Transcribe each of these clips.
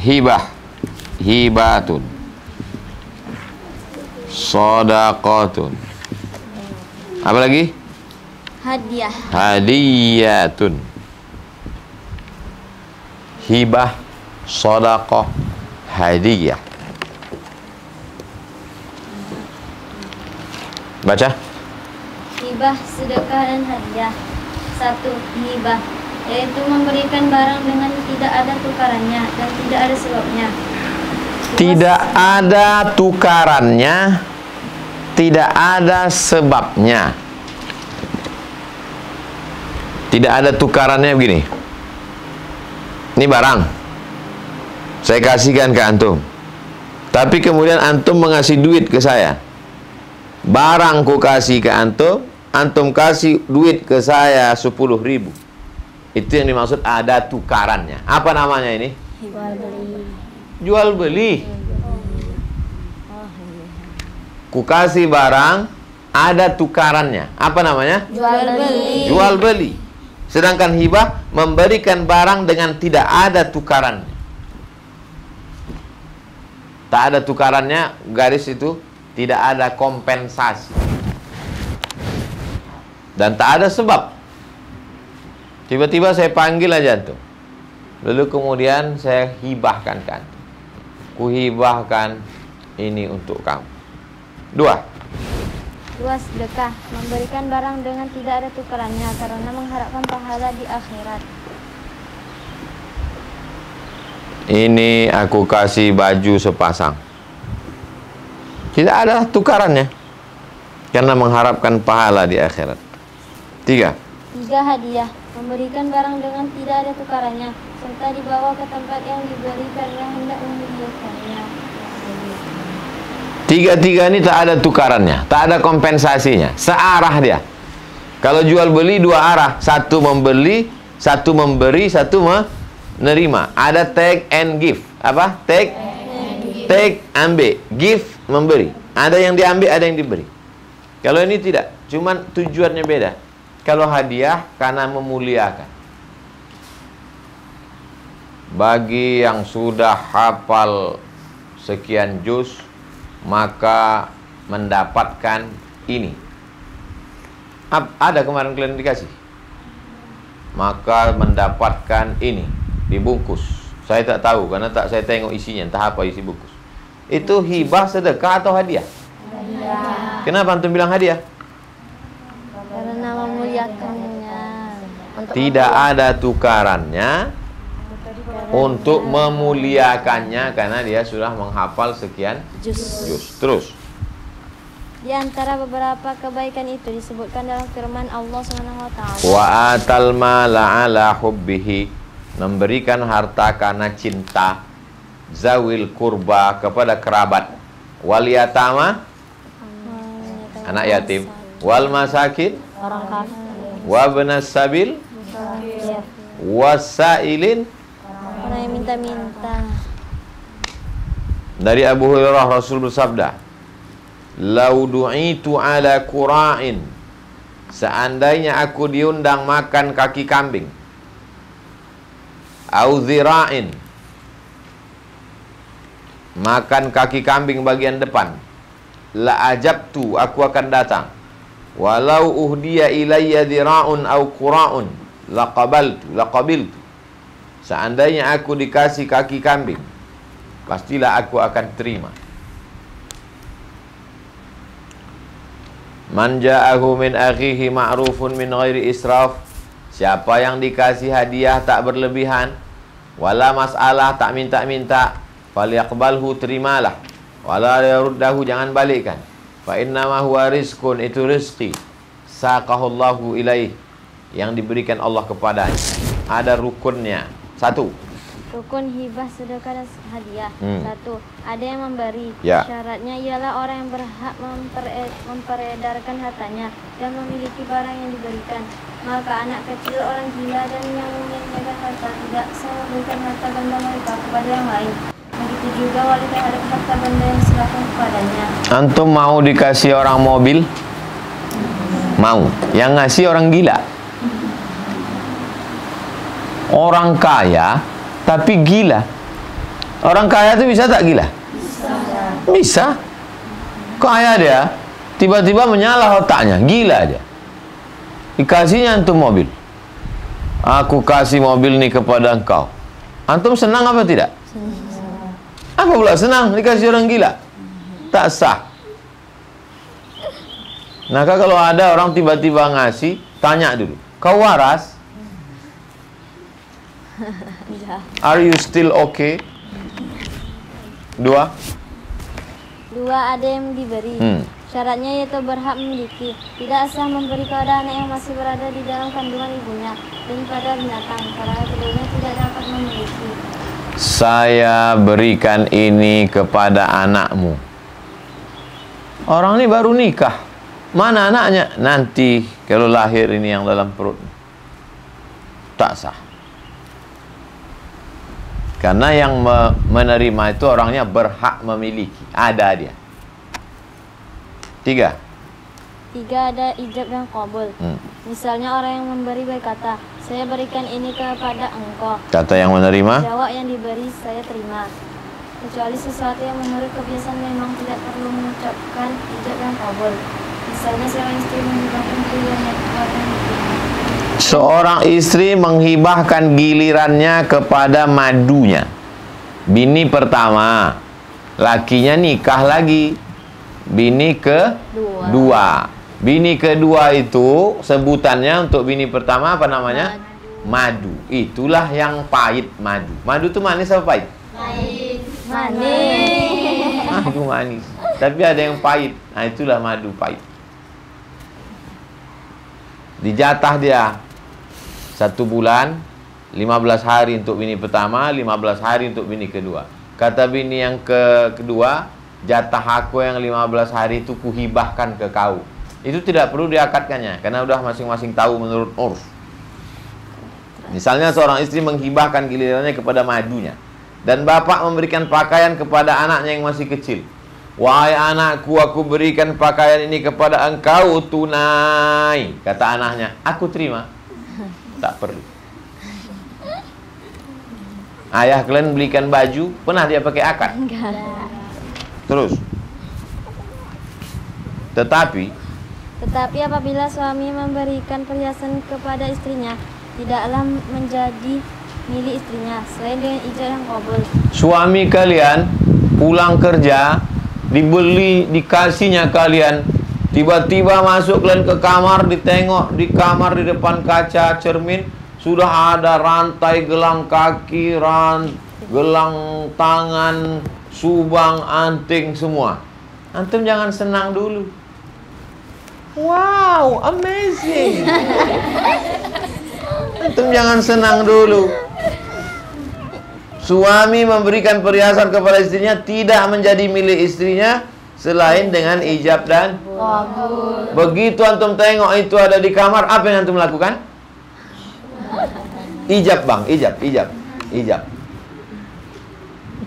hibah, hibatun, shadaqatun. Apa lagi? Hadiah. Hadiyatun. Hibah, shadaqah, hadiyah. Baca. Hibah, sedekah dan hadiah. 1. Hibah, yaitu memberikan barang dengan tidak ada tukarannya dan tidak ada sebabnya. Tidak ada tukarannya, tidak ada sebabnya. Tidak ada tukarannya begini. Ini barang, saya kasihkan ke antum. Tapi kemudian antum mengasih duit ke saya. Barang ku kasih ke antum, antum kasih duit ke saya 10.000. Itu yang dimaksud ada tukarannya. Apa namanya ini? Jual beli. Jual beli. Ku kasih barang, ada tukarannya. Apa namanya? Jual beli. Jual beli. Sedangkan hibah memberikan barang dengan tidak ada tukarannya. Tak ada tukarannya, garis itu tidak ada kompensasi. Dan tak ada sebab. Tiba-tiba saya panggil aja tuh. Lalu kemudian saya hibahkan ke antum. Ku hibahkan ini untuk kamu. 2. 2. Sedekah, memberikan barang dengan tidak ada tukarannya karena mengharapkan pahala di akhirat. Ini aku kasih baju sepasang. Tidak ada tukarannya karena mengharapkan pahala di akhirat. 3. 3. Hadiah, memberikan barang dengan tidak ada tukarannya serta dibawa ke tempat yang diberi karena hendak memuliakannya. Tiga-tiga ini tak ada tukarannya, tak ada kompensasinya, searah dia. Kalau jual beli 2 arah, satu membeli, satu memberi, satu menerima. Ada take and give. Apa? Take, ambil, give, memberi. Ada yang diambil, ada yang diberi. Kalau ini tidak, cuman tujuannya beda. Kalau hadiah karena memuliakan. Bagi yang sudah hafal sekian juz, maka mendapatkan ini. Ada kemarin kalian dikasih, maka mendapatkan ini dibungkus. Saya tak tahu karena tak saya tengok isinya, entah apa isi bungkus. Itu hibah, sedekah atau hadiah? Hadiah. Kenapa antum bilang hadiah? Karena memuliakannya. Tidak ada tukarannya untuk memuliakannya karena dia sudah menghafal sekian juz. Terus. Di antara beberapa kebaikan itu disebutkan dalam firman Allah SWT. Wa atal mala ala hubbihi, memberikan harta karena cinta, zawil kurba, kepada kerabat, wal yatama, anak yatim, wal masakin, orang kafir, wa benas sabil, wasailin. orang yang minta-minta. Dari Abu Hurairah Rasul bersabda, "Lau du'itu ala qura'in", seandainya aku diundang makan kaki kambing, au zira'in, makan kaki kambing bagian depan, la ajabtu, aku akan datang. Walau uhdiya ilayya zira'un au qura'un, laqabiltu. Seandainya aku dikasih kaki kambing, pastilah aku akan terima. Man ja'ahu min akhihi ma'rufun min ghairi israf, siapa yang dikasih hadiah tak berlebihan, wala masalah, tak minta-minta, falyaqbalhu, terimalah, wala yaruddahu, jangan balikkan. Fa innama huwa rizqun, itu rezeki, saqahullahu ilaih, yang diberikan Allah kepadanya. Ada rukunnya. 1. Rukun hibah, sedekah dan hadiah. 1. Ada yang memberi. Ya. Syaratnya ialah orang yang berhak memperedarkan hartanya dan memiliki barang yang diberikan. Maka anak kecil, orang gila, dan yang menyanyiakan harta tidak sah memberikan harta benda mereka kepada yang lain. Begitu juga wali terhadap harta benda yang diserahkan kepadanya. Antum mau dikasih orang mobil? Mau. Yang ngasih orang gila. Orang kaya tapi gila. Orang kaya itu bisa tak gila? Bisa. Kaya dia, tiba-tiba menyalah otaknya, gila dia. Dikasihnya antum mobil. Aku kasih mobil ini kepada engkau. Antum senang apa tidak? Apa pula senang dikasih orang gila? Tak sah. Maka kalau ada orang tiba-tiba ngasih, tanya dulu, kau waras? Are you still okay? Dua, ada yang diberi. Syaratnya yaitu berhak memiliki. Tidak sah memberi kepada anak yang masih berada di dalam kandungan ibunya dan pada binatang, karena keduanya tidak dapat memiliki. Saya berikan ini kepada anakmu. Orang ini baru nikah. Mana anaknya? Nanti kalau lahir ini yang dalam perut. Tak sah. Karena yang menerima itu orangnya berhak memiliki. Ada dia. 3. Ada ijab dan qabul. Misalnya orang yang memberi berkata, saya berikan ini kepada engkau. Kata yang menerima, Jawab yang diberi, saya terima. Kecuali sesuatu yang menurut kebiasaan memang tidak perlu mengucapkan ijab dan qabul. Misalnya seorang istri menghibahkan gilirannya kepada seorang istri menghibahkan gilirannya kepada madunya. Bini pertama, lakinya nikah lagi. Bini kedua. Bini kedua itu sebutannya untuk bini pertama apa namanya? Madu. Itulah yang pahit madu. Madu itu manis apa pahit? Manis. Madu manis. Tapi ada yang pahit. Nah, itulah madu pahit. Dijatah dia 1 bulan, 15 hari untuk bini pertama, 15 hari untuk bini kedua. Kata bini yang kedua, jatah aku yang 15 hari itu kuhibahkan ke kau. Itu tidak perlu diakatkannya, karena udah masing-masing tahu menurut urf. Misalnya seorang istri menghibahkan gilirannya kepada madunya, dan bapak memberikan pakaian kepada anaknya yang masih kecil. Wahai anakku, aku berikan pakaian ini kepada engkau tunai. Kata anaknya, aku terima. Tak perlu. Ayah kalian belikan baju, pernah dia pakai akad? Enggak. Terus. Tetapi apabila suami memberikan perhiasan kepada istrinya, tidaklah menjadi milik istrinya, selain dengan ijab dan qabul. Suami kalian pulang kerja, dikasihnya kalian, tiba-tiba masuk kalian ke kamar, ditengok di kamar di depan kaca cermin, sudah ada rantai gelang kaki, gelang tangan, subang, anting semua. Antum jangan senang dulu. Wow, amazing. Antum jangan senang dulu. Suami memberikan perhiasan kepada istrinya tidak menjadi milik istrinya selain dengan ijab dan qabul. Begitu antum tengok itu ada di kamar, apa yang antum lakukan? Ijab bang, ijab.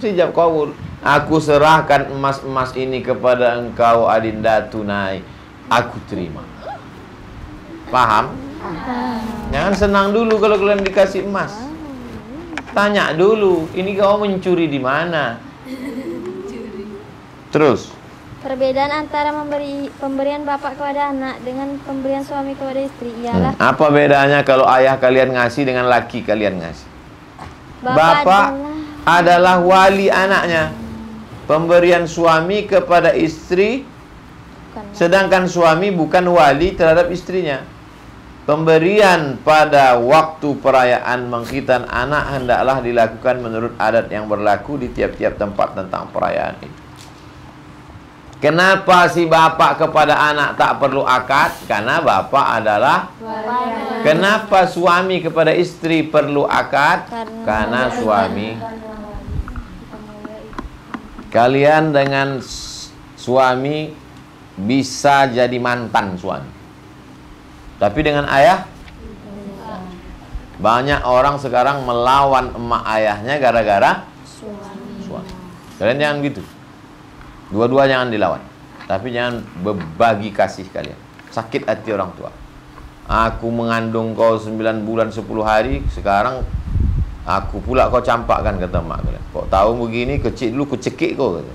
Ijab qabul. Aku serahkan emas-emas ini kepada engkau adinda tunai. Aku terima. Paham? Jangan senang dulu kalau kalian dikasih emas. Tanya dulu, ini kau mencuri di mana? Terus. Perbedaan antara pemberian bapak kepada anak dengan pemberian suami kepada istri ialah apa bedanya kalau ayah kalian ngasih dengan laki kalian ngasih? Bapak adalah wali anaknya. Pemberian suami kepada istri, sedangkan suami bukan wali terhadap istrinya. Pemberian pada waktu perayaan mengkhitan anak hendaklah dilakukan menurut adat yang berlaku di tiap-tiap tempat tentang perayaan itu. Kenapa si bapak kepada anak tak perlu akad? Karena bapak adalah wali. Kenapa suami kepada istri perlu akad? Karena suami. Kalian dengan suami bisa jadi mantan suami. Tapi dengan ayah, banyak orang sekarang melawan emak ayahnya gara-gara suami. Kalian jangan gitu. Dua-dua jangan dilawan. Tapi jangan berbagi kasih kalian. Sakit hati orang tua. Aku mengandung kau 9 bulan 10 hari, sekarang Aku pula kau campakkan, kata mak. Kau tahu begini, kecil dulu ku cekik kau, kata.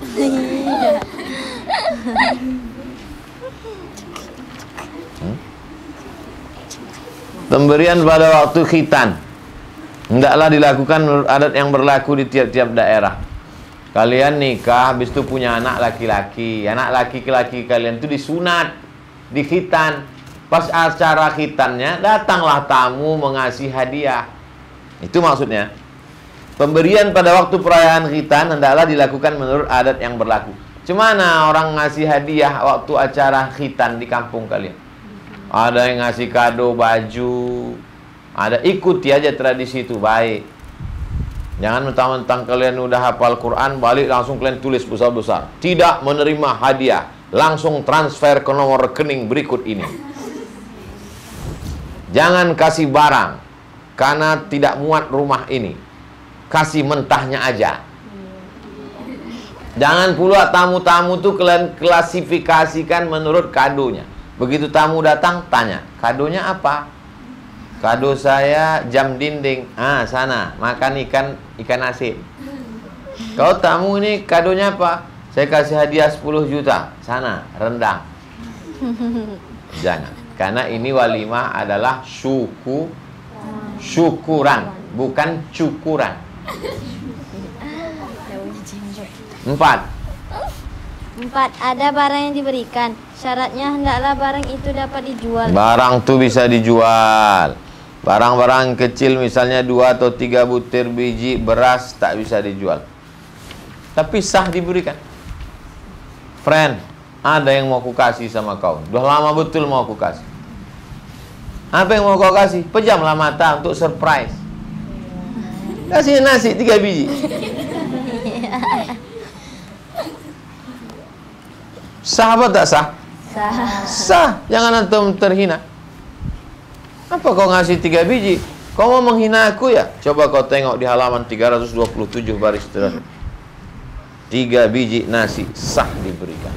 Pemberian pada waktu khitan hendaklah dilakukan menurut adat yang berlaku di tiap-tiap daerah. Kalian nikah, habis itu punya anak laki-laki. Anak laki-laki kalian itu disunat, dikhitan. Pas acara khitannya, datanglah tamu mengasih hadiah. Itu maksudnya. Pemberian pada waktu perayaan khitan hendaklah dilakukan menurut adat yang berlaku. Cemana orang ngasih hadiah waktu acara khitan di kampung kalian? Ada yang ngasih kado baju, ada, ikuti aja tradisi itu, baik. Jangan mentang-mentang kalian udah hafal Quran, balik langsung kalian tulis besar-besar. Tidak menerima hadiah, langsung transfer ke nomor rekening berikut ini. Jangan kasih barang karena tidak muat rumah ini, kasih mentahnya aja. Jangan pula tamu-tamu tuh kalian klasifikasikan menurut kadonya. Begitu tamu datang, tanya, kadonya apa? Kado saya jam dinding. Ah, sana makan ikan asin. Kau tamu ini kadonya apa? Saya kasih hadiah 10 juta. Sana rendang. Jangan. Karena ini walimah adalah syukuran, bukan cukuran. 4. Ada barang yang diberikan. Syaratnya hendaklah barang itu dapat dijual. Barang itu bisa dijual. Barang-barang kecil misalnya 2 atau 3 butir biji beras tak bisa dijual. Tapi sah diberikan. Friend, ada yang mau aku kasih sama kau. Udah lama betul mau aku kasih. Apa yang mau kau kasih? Pejamlah mata untuk surprise. Kasih nasi 3 biji. Sah apa tak sah? Sah. Sah. Jangan antum terhina. Apa kau ngasih 3 biji? Kau mau menghina aku ya? Coba kau tengok di halaman 327 baris terakhir. 3 biji nasi sah diberikan.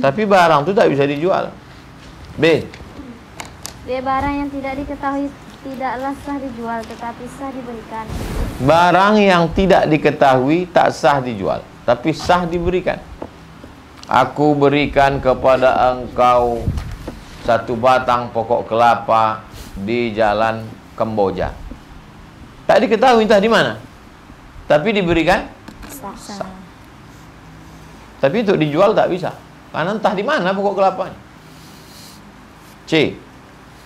Tapi barang itu tak bisa dijual. B. Barang yang tidak diketahui tidaklah sah dijual, tetapi sah diberikan. Barang yang tidak diketahui tak sah dijual, tapi sah diberikan. Aku berikan kepada engkau 1 batang pokok kelapa di jalan Kamboja. Tak diketahui entah di mana, tapi diberikan Sah. Tapi untuk dijual tak bisa, karena entah di mana pokok kelapanya. C.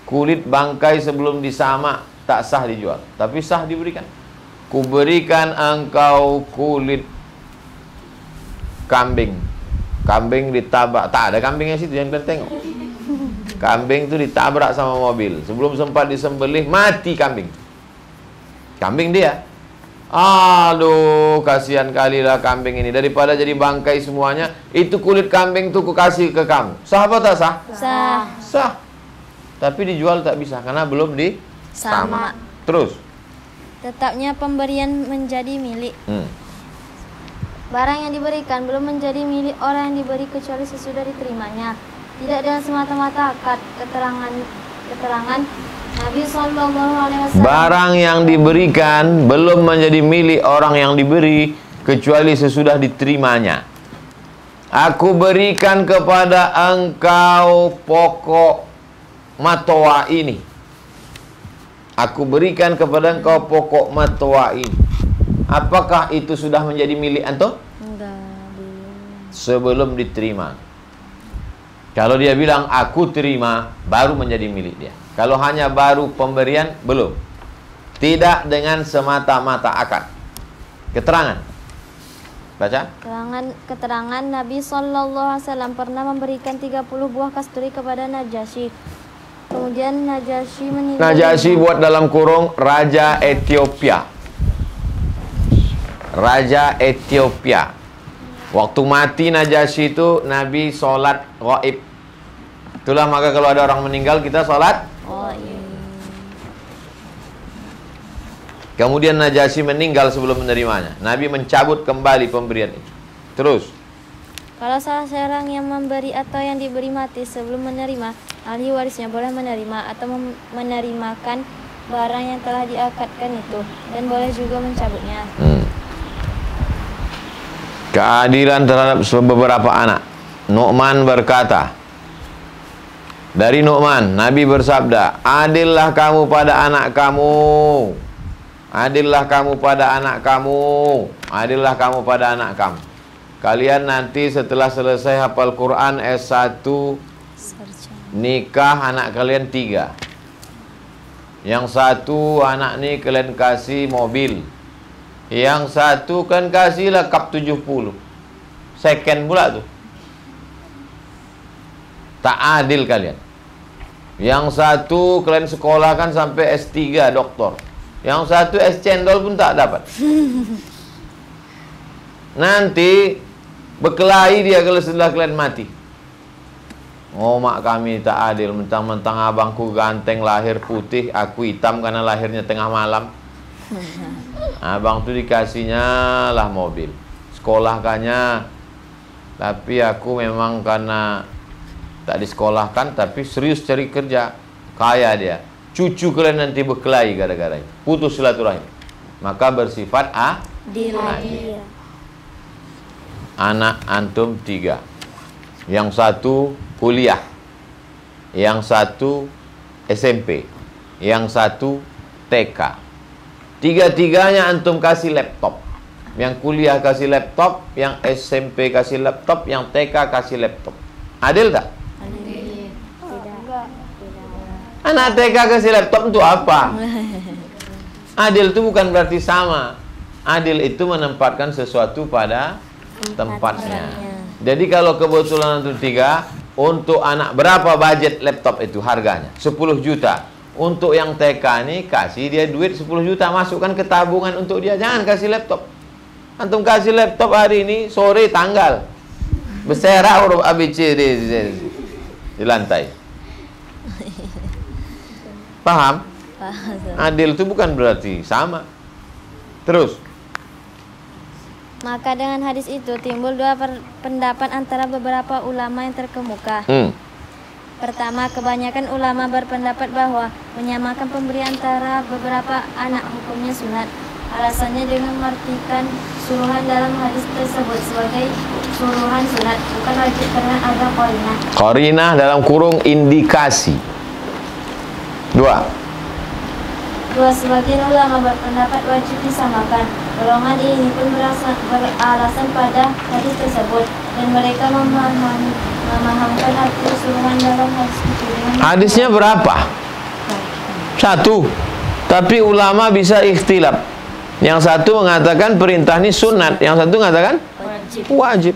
Kulit bangkai sebelum disamak tak sah dijual, tapi sah diberikan. Ku berikan engkau kulit kambing. Kambing ditabrak, tak ada kambingnya situ, yang kalian tengok. Kambing itu ditabrak sama mobil. Sebelum sempat disembelih, mati kambing. Kambing dia. Aduh, kasihan kalilah kambing ini. Daripada jadi bangkai semuanya, itu kulit kambing tuh ku kasih ke kamu. Sah apa tak sah? Sah. Sah. Tapi dijual tak bisa, karena belum Sama. Terus. Tetapnya pemberian menjadi milik. Barang yang diberikan belum menjadi milik orang yang diberi kecuali sesudah diterimanya. Tidak dengan semata-mata akad. Keterangan Nabi SAW. Barang yang diberikan belum menjadi milik orang yang diberi kecuali sesudah diterimanya. Aku berikan kepada engkau pokok matoa ini. Aku berikan kepada engkau pokok matoa ini. Apakah itu sudah menjadi milik antum? Enggak, belum. Sebelum diterima. Kalau dia bilang aku terima, baru menjadi milik dia. Kalau hanya baru pemberian, belum. Tidak dengan semata-mata akad. Keterangan. Baca. Keterangan Nabi SAW pernah memberikan 30 buah kasturi kepada Najasyi. Kemudian Najasyi meninggal. Najasyi buat dalam kurung Raja Ethiopia. Raja Ethiopia. Waktu mati Najasyi itu Nabi sholat ghaib. Itulah maka kalau ada orang meninggal kita sholat. Kemudian Najasyi meninggal sebelum menerimanya. Nabi mencabut kembali pemberian itu. Terus. Kalau salah seorang yang memberi atau yang diberi mati sebelum menerima, ahli warisnya boleh menerima atau menerimakan barang yang telah diakadkan itu, dan boleh juga mencabutnya. Keadilan terhadap beberapa anak. Nu'man berkata, dari Nu'man, Nabi bersabda, adillah kamu pada anak kamu, adillah kamu pada anak kamu, adillah kamu pada anak kamu. Kalian nanti setelah selesai hafal Quran S1, nikah anak kalian 3. Yang satu anak ni kalian kasih mobil, yang satu kan kasihlah kap 70, second pula tuh. Tak adil kalian. Yang satu kalian sekolahkan sampai S3 doktor, yang satu S cendol pun tak dapat. Nanti berkelahi dia kalau setelah kalian mati. Oh, mak kami tak adil, mentang-mentang abangku ganteng lahir putih, aku hitam karena lahirnya tengah malam. Abang tuh dikasihnya lah mobil, sekolahkannya, tapi aku memang karena tak disekolahkan, tapi serius cari kerja, kaya dia. Cucu kalian nanti berkelahi gara-gara itu, putus silaturahim. Maka bersifat adil. Anak antum 3, yang satu kuliah, yang satu SMP, yang satu TK. Tiga-tiganya antum kasih laptop. Yang kuliah kasih laptop, yang SMP kasih laptop, yang TK kasih laptop. Adil tak? Adil. Tidak. Anak TK kasih laptop untuk apa? Adil itu bukan berarti sama. Adil itu menempatkan sesuatu pada tempatnya. Jadi kalau kebetulan antum 3, untuk anak berapa budget laptop itu harganya? 10 juta. Untuk yang TK nih kasih dia duit 10 juta, masukkan ke tabungan untuk dia. Jangan kasih laptop. Antum kasih laptop hari ini, sore tanggal berserak huruf ABC di lantai. Paham? Adil itu bukan berarti sama. Terus. Maka dengan hadis itu timbul 2 pendapat antara beberapa ulama yang terkemuka. Pertama, kebanyakan ulama berpendapat bahwa menyamakan pemberian antara beberapa anak hukumnya sunat. Alasannya dengan mengartikan suruhan dalam hadis tersebut sebagai suruhan sunat, bukan wajib karena ada qarinah. Qarinah dalam kurung indikasi. 2. Sebagian ulama berpendapat wajib disamakan. Golongan ini pun beralasan pada hadis tersebut, dan mereka memahamkan arti suruhan dalam hadis itu. Hadisnya berapa? 1. Tapi ulama bisa ikhtilaf. Yang satu mengatakan perintah ini sunat, yang satu mengatakan wajib.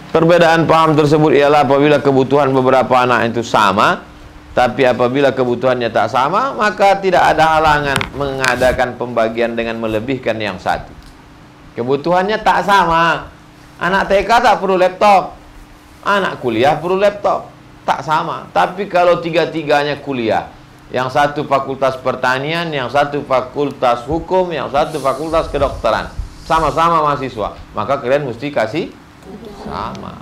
Perbedaan paham tersebut ialah apabila kebutuhan beberapa anak itu sama, tapi apabila kebutuhannya tak sama, maka tidak ada halangan mengadakan pembagian dengan melebihkan yang satu. Kebutuhannya tak sama. Anak TK tak perlu laptop, anak kuliah perlu laptop, tak sama. Tapi kalau tiga-tiganya kuliah, yang satu fakultas pertanian, yang satu fakultas hukum, yang satu fakultas kedokteran, sama-sama mahasiswa, maka kalian mesti kasih sama.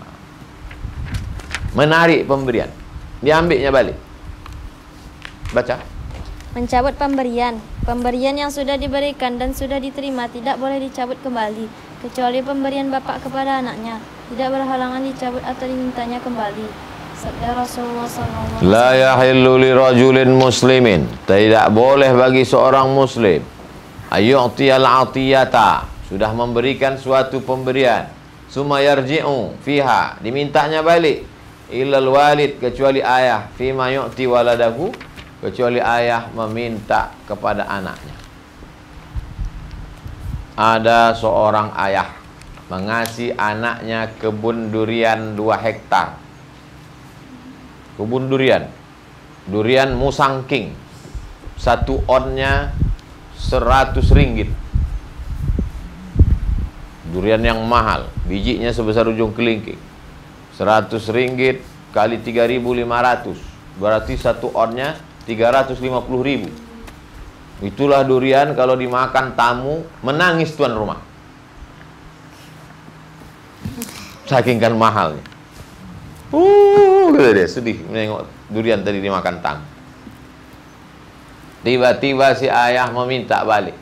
Menarik pemberian, diambilnya balik. Baca. Mencabut pemberian. Pemberian yang sudah diberikan dan sudah diterima tidak boleh dicabut kembali, kecuali pemberian bapak kepada anaknya. Tidak berhalangan dicabut atau dimintanya kembali. Sabda Rasulullah SAW. La yahillu li rajulin muslimin. Tidak boleh bagi seorang muslim ayyu'tiyal atiyata, sudah memberikan suatu pemberian, summa yarji'u fiha, dimintanya balik, ilal walid, kecuali ayah, fima yu'ti waladahu, kecuali ayah meminta kepada anaknya. Ada seorang ayah mengasih anaknya kebun durian 2 hektar. Kebun durian, durian Musang King, 1 onnya 100 ringgit. Durian yang mahal, bijinya sebesar ujung kelingking. 100 ringgit kali 3.500, berarti 1 onnya 350.000. Itulah durian kalau dimakan tamu menangis tuan rumah. Saking kan mahalnya. Gitu dia sedih menengok durian tadi dimakan tamu. Tiba-tiba si ayah meminta balik.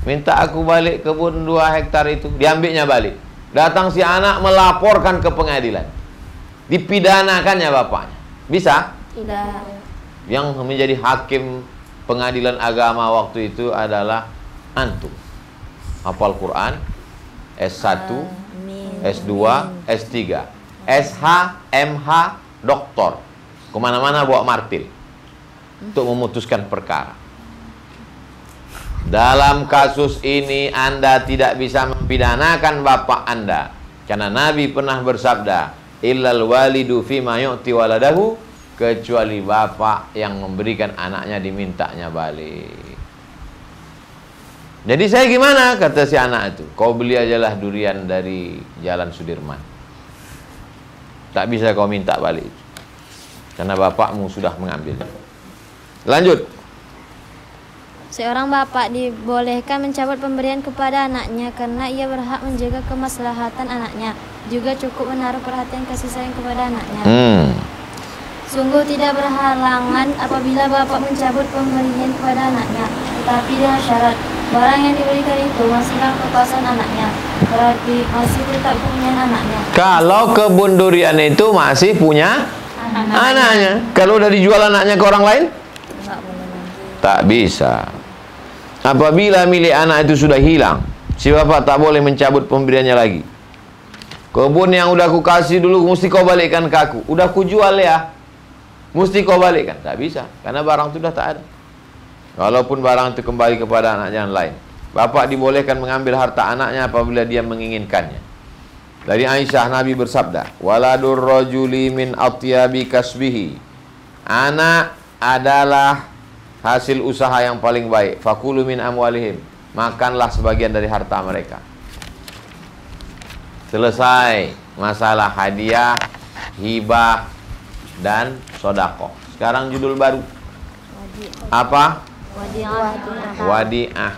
Minta aku balik kebun 2 hektar itu. Diambilnya balik. Datang si anak melaporkan ke pengadilan. Dipidanakannya bapaknya. Bisa? Tidak. Yang menjadi hakim pengadilan agama waktu itu adalah antum. Hafal Quran, S1, S2, S3, SH, MH, doktor. Kemana-mana bawa martil untuk memutuskan perkara. Dalam kasus ini Anda tidak bisa mempidanakan bapak Anda, karena Nabi pernah bersabda, illal walidu fima yu'ti waladahu, kecuali bapak yang memberikan anaknya dimintanya balik. Jadi saya gimana? Kata si anak itu, kau beli ajalah durian dari Jalan Sudirman. Tak bisa kau minta balik, karena bapakmu sudah mengambil. Lanjut. Seorang bapak dibolehkan mencabut pemberian kepada anaknya karena ia berhak menjaga kemaslahatan anaknya. Juga cukup menaruh perhatian kasih sayang kepada anaknya. Sungguh tidak berhalangan apabila bapak mencabut pemberian kepada anaknya, tetapi dengan syarat barang yang diberikan itu masih dalam kekuasaan anaknya, berarti masih tetap punya anaknya. Kalau kebun durian itu masih punya anaknya. Kalau udah dijual anaknya ke orang lain, tak bisa. Apabila milik anak itu sudah hilang, si bapak tak boleh mencabut pemberiannya lagi. Kebun yang udah aku kasih dulu mesti kau balikkan ke aku. Udah aku jual ya, mesti kau balikkan. Tak bisa, karena barang itu sudah tak ada. Walaupun barang itu kembali kepada anak yang lain, bapak dibolehkan mengambil harta anaknya apabila dia menginginkannya. Dari Aisyah, Nabi bersabda, waladur rajuli min atyabi kasbihi. Anak adalah hasil usaha yang paling baik. Fakulu min amwalihim, makanlah sebagian dari harta mereka. Selesai masalah hadiah, hibah, dan sodakoh. Sekarang judul baru. Apa? Wadi'ah. Wadi'ah.